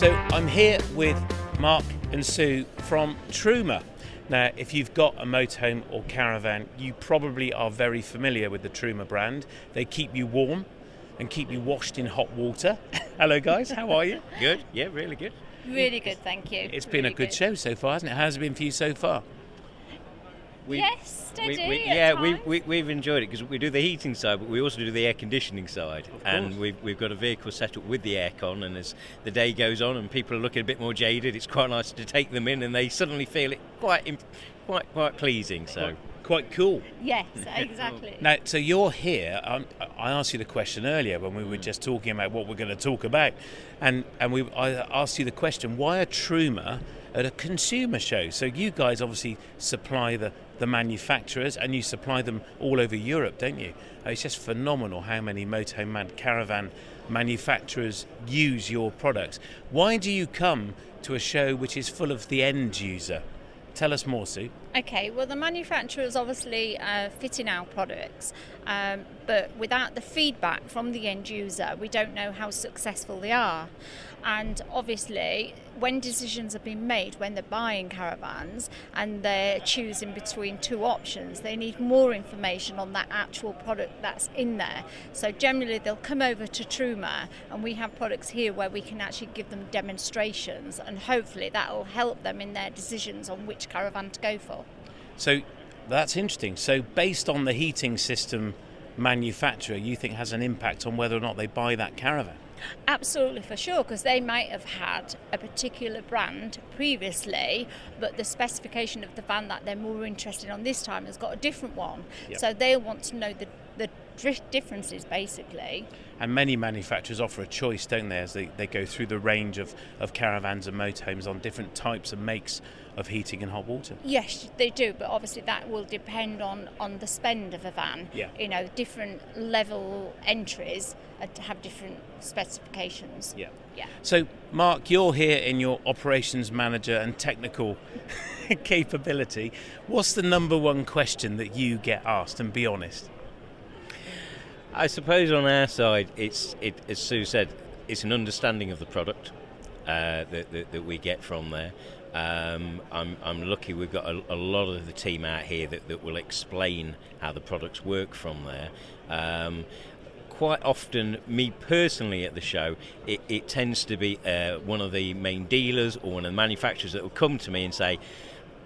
So I'm here with Mark and Sue from Truma. Now, if you've got a motorhome or caravan, you probably are very familiar with the Truma brand. They keep you warm and keep you washed in hot water. Hello guys, how are you? Good, yeah, really good. Really good, thank you. It's been a good show so far, hasn't it? How's it been for you so far? Yes, steady. We've enjoyed it because we do the heating side, but we also do the air conditioning side. And we've got a vehicle set up with the aircon, and as the day goes on and people are looking a bit more jaded, it's quite nice to take them in and they suddenly feel it quite pleasing. So Quite cool. Yes, exactly. Now, so you're here. I asked you the question earlier when we were just talking about what we're going to talk about, and I asked you the question: why are Truma at a consumer show? So you guys obviously supply the manufacturers, and you supply them all over Europe, don't you? It's just phenomenal how many motorhome caravan manufacturers use your products. Why do you come to a show which is full of the end user? Tell us more, Sue. Okay, well, the manufacturers obviously fit in our products, but without the feedback from the end user, we don't know how successful they are. And obviously, when decisions have been made, when they're buying caravans and they're choosing between two options, they need more information on that actual product that's in there. So generally, they'll come over to Truma, and we have products here where we can actually give them demonstrations, and hopefully that will help them in their decisions on which caravan to go for. So that's interesting. So based on the heating system manufacturer, you think has an impact on whether or not they buy that caravan? Absolutely, for sure, because they might have had a particular brand previously, but the specification of the van that they're more interested in this time has got a different one. Yep. So they'll want to know the differences, basically. And many manufacturers offer a choice, don't they, as they go through the range of caravans and motorhomes on different types and makes of heating and hot water. Yes, they do, but obviously that will depend on the spend of a van. Yeah. You know, different level entries have different specifications. Yeah. Yeah. So, Mark, you're here in your operations manager and technical capability. What's the number one question that you get asked, and be honest? I suppose on our side, as Sue said, it's an understanding of the product that we get from there. I'm lucky we've got a lot of the team out here that will explain how the products work from there. Quite often, me personally at the show, it tends to be one of the main dealers or one of the manufacturers that will come to me and say,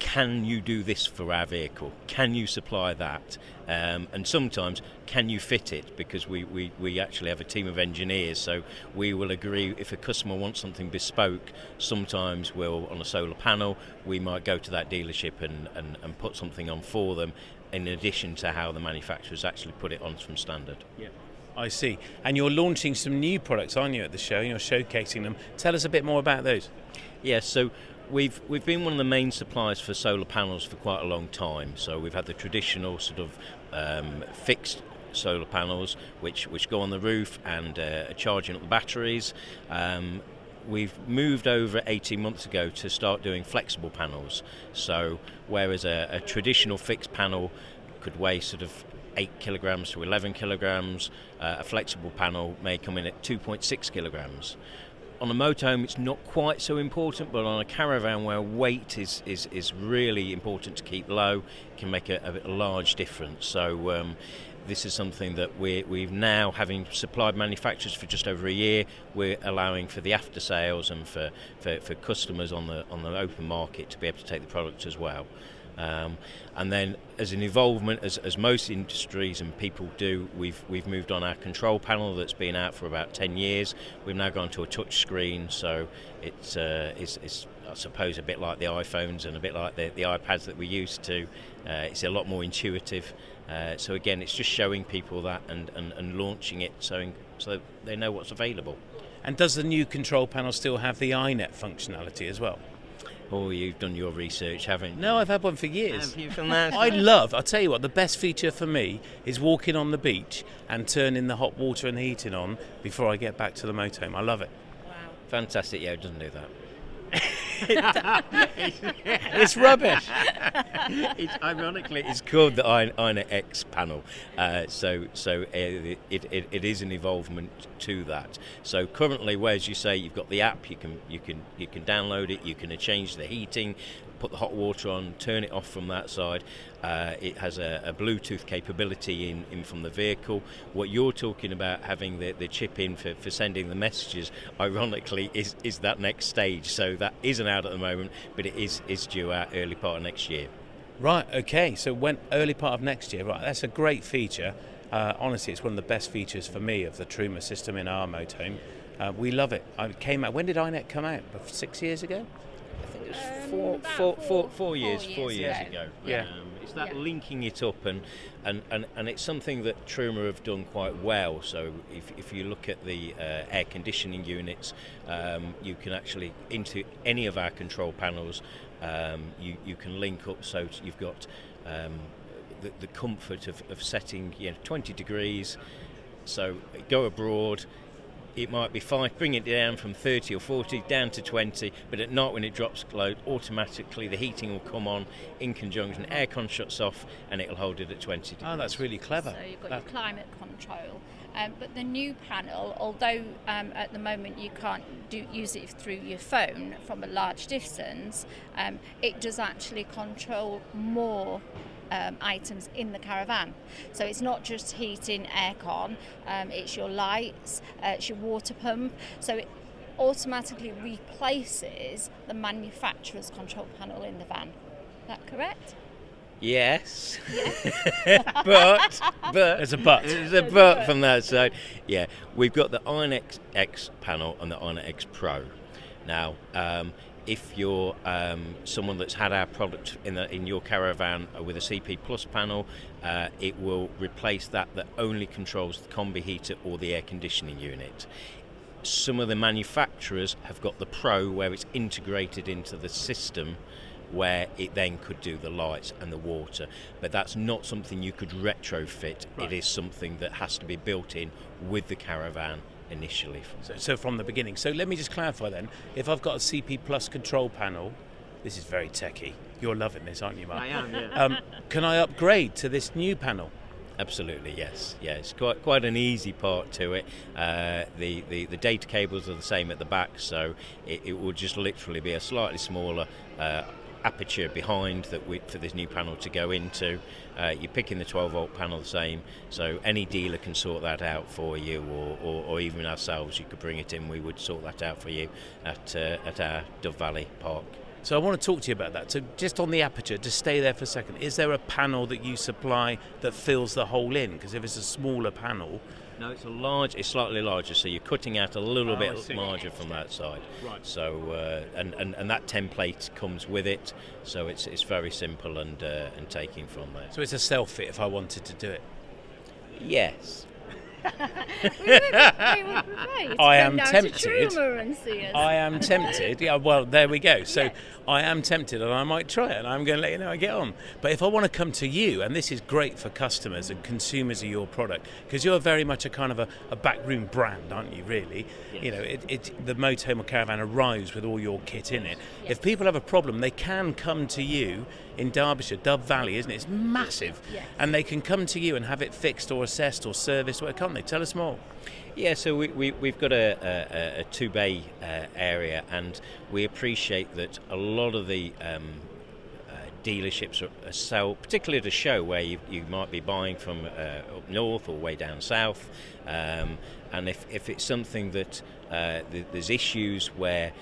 can you do this for our vehicle? Can you supply that? And sometimes, can you fit it? Because we actually have a team of engineers, so we will agree if a customer wants something bespoke. Sometimes we'll, on a solar panel, we might go to that dealership and put something on for them, in addition to how the manufacturers actually put it on from standard. Yeah. I see. And you're launching some new products, aren't you, at the show? You're showcasing them. Tell us a bit more about those. Yes, so we've been one of the main suppliers for solar panels for quite a long time. So we've had the traditional sort of fixed solar panels which go on the roof and are charging up the batteries. We've moved over 18 months ago to start doing flexible panels. So whereas a traditional fixed panel could weigh sort of 8 kilograms to 11 kilograms, a flexible panel may come in at 2.6 kilograms. On a motorhome, it's not quite so important, but on a caravan where weight is really important to keep low, it can make a large difference. So this is something that we've now, having supplied manufacturers for just over a year, we're allowing for the after sales and for customers on the open market to be able to take the product as well. And then as an involvement, as most industries and people do, we've moved on our control panel that's been out for about 10 years. We've now gone to a touch screen, so it's I suppose a bit like the iPhones and a bit like the iPads that we used to. It's a lot more intuitive. So again, it's just showing people that and launching it so they know what's available. And does the new control panel still have the iNet functionality as well? Oh, you've done your research, haven't you? No, I've had one for years. Have you done that? I'll tell you what, the best feature for me is walking on the beach and turning the hot water and heating on before I get back to the motorhome. I love it. Wow. Fantastic, yeah, it doesn't do that. It's rubbish. Ironically, it's called the iNet X panel. So it is an evolvement to that. So currently, whereas you say you've got the app, you can download it, you can change the heating, put the hot water on, turn it off from that side. It has a Bluetooth capability in from the vehicle. What you're talking about, having the chip in for sending the messages, ironically, is that next stage. So that isn't out at the moment, but it is due out early part of next year. Right, okay, so when early part of next year, right, that's a great feature. Honestly, it's one of the best features for me of the Truma system in our motorhome. We love it. It came out, when did iNet come out? 6 years ago? I think it was four years ago. Yeah. It's that linking it up, and it's something that Truma have done quite well. So if you look at the air conditioning units, you can actually, into any of our control panels, you can link up, so you've got the comfort of setting 20 degrees. So go abroad, it might be 5, bring it down from 30 or 40 down to 20, but at night when it drops load, automatically the heating will come on in conjunction, aircon shuts off, and it'll hold it at 20 degrees. Oh, that's really clever. So you've got your climate control. But the new panel, although at the moment you can't use it through your phone from a large distance, it does actually control more items in the caravan. So it's not just heating, aircon, it's your lights, it's your water pump. So it automatically replaces the manufacturer's control panel in the van. Is that correct? Yes. but There's a but. There's a but from that side. Yeah, we've got the iNet X panel and the iNet X Pro. Now, if you're someone that's had our product in your caravan with a CP Plus panel, it will replace that only controls the combi heater or the air conditioning unit. Some of the manufacturers have got the Pro, where it's integrated into the system, where it then could do the lights and the water, but that's not something you could retrofit. Right. It is something that has to be built in with the caravan initially. So from the beginning. So let me just clarify then, if I've got a CP Plus control panel, this is very techie, you're loving this, aren't you, Mark? I am, yeah. Can I upgrade to this new panel? Absolutely, yes. Yeah, it's quite an easy part to it. The data cables are the same at the back, so it will just literally be a slightly smaller aperture behind for this new panel to go into. You're picking the 12-volt panel the same, so any dealer can sort that out for you, or even ourselves, you could bring it in. We would sort that out for you at our Dove Valley Park. So I want to talk to you about that. So just on the aperture, just stay there for a second. Is there a panel that you supply that fills the hole in? Because if it's a smaller panel... No, it's slightly larger, so you're cutting out a little bit larger from that side. Right. So and that template comes with it, so it's very simple and taking from there. So it's a self-fit if I wanted to do it? Yes. we would prefer I am tempted. To Truma and see us. I am tempted. Yeah, well, there we go. So Yes. I am tempted, and I might try it, and I'm going to let you know how I get on. But if I want to come to you, and this is great for customers and consumers of your product, because you're very much a kind of a backroom brand, aren't you, really? Yes. You know, the motorhome or caravan arrives with all your kit in it. Yes. If people have a problem, they can come to you in Derbyshire, Dove Valley, isn't it? It's massive. Yes. And they can come to you and have it fixed or assessed or serviced, or can't they? Tell us more. Yeah, so we've got a two-bay area, and we appreciate that a lot of the dealerships sell, particularly at a show where you might be buying from up north or way down south, and if it's something that there's issues where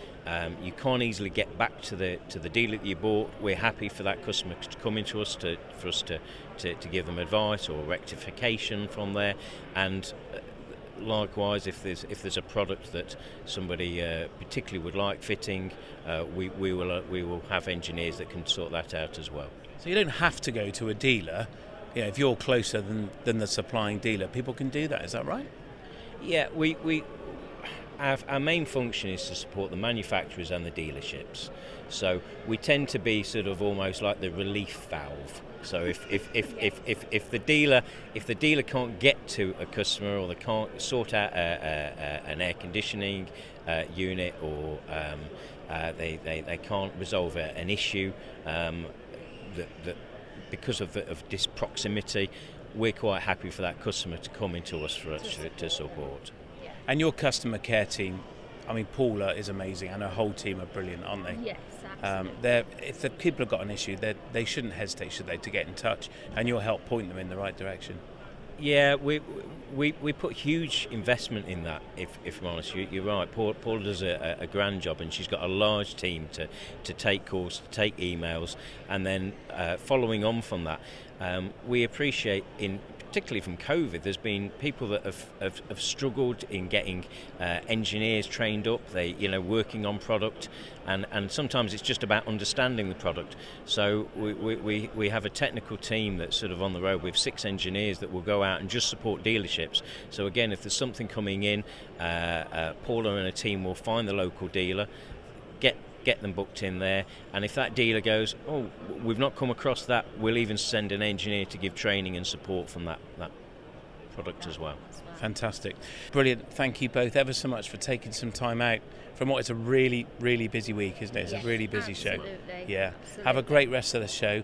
you can't easily get back to the dealer that you bought, we're happy for that customer to come into us for us to give them advice or rectification from there. And likewise, if there's a product that somebody particularly would like fitting, we will have engineers that can sort that out as well. So you don't have to go to a dealer. You know, if you're closer than the supplying dealer, people can do that. Is that right? Yeah, we our main function is to support the manufacturers and the dealerships. So we tend to be sort of almost like the relief valve. So if the dealer can't get to a customer, or they can't sort out an air conditioning unit, or they can't resolve an issue that because of this proximity, we're quite happy for that customer to come into us for us to support. And your customer care team, I mean, Paula is amazing, and her whole team are brilliant, aren't they? Yes, absolutely. If the people have got an issue, they shouldn't hesitate, should they, to get in touch, and you'll help point them in the right direction. Yeah, we put huge investment in that. If I'm honest, you're right. Paula does a grand job, and she's got a large team to take calls, to take emails, and then following on from that, we appreciate particularly from COVID, there's been people that have struggled in getting engineers trained up, working on product, and sometimes it's just about understanding the product. So we have a technical team that's sort of on the road with 6 engineers that will go out and just support dealerships. So again, if there's something coming in, Paula and her team will find the local dealer, get them booked in there, and if that dealer goes, oh, we've not come across that, we'll even send an engineer to give training and support from that product as well. Fantastic. Brilliant. Thank you both ever so much for taking some time out from what is a really, really busy week, isn't it? It's a really busy show. Yeah. Absolutely. Have a great rest of the show.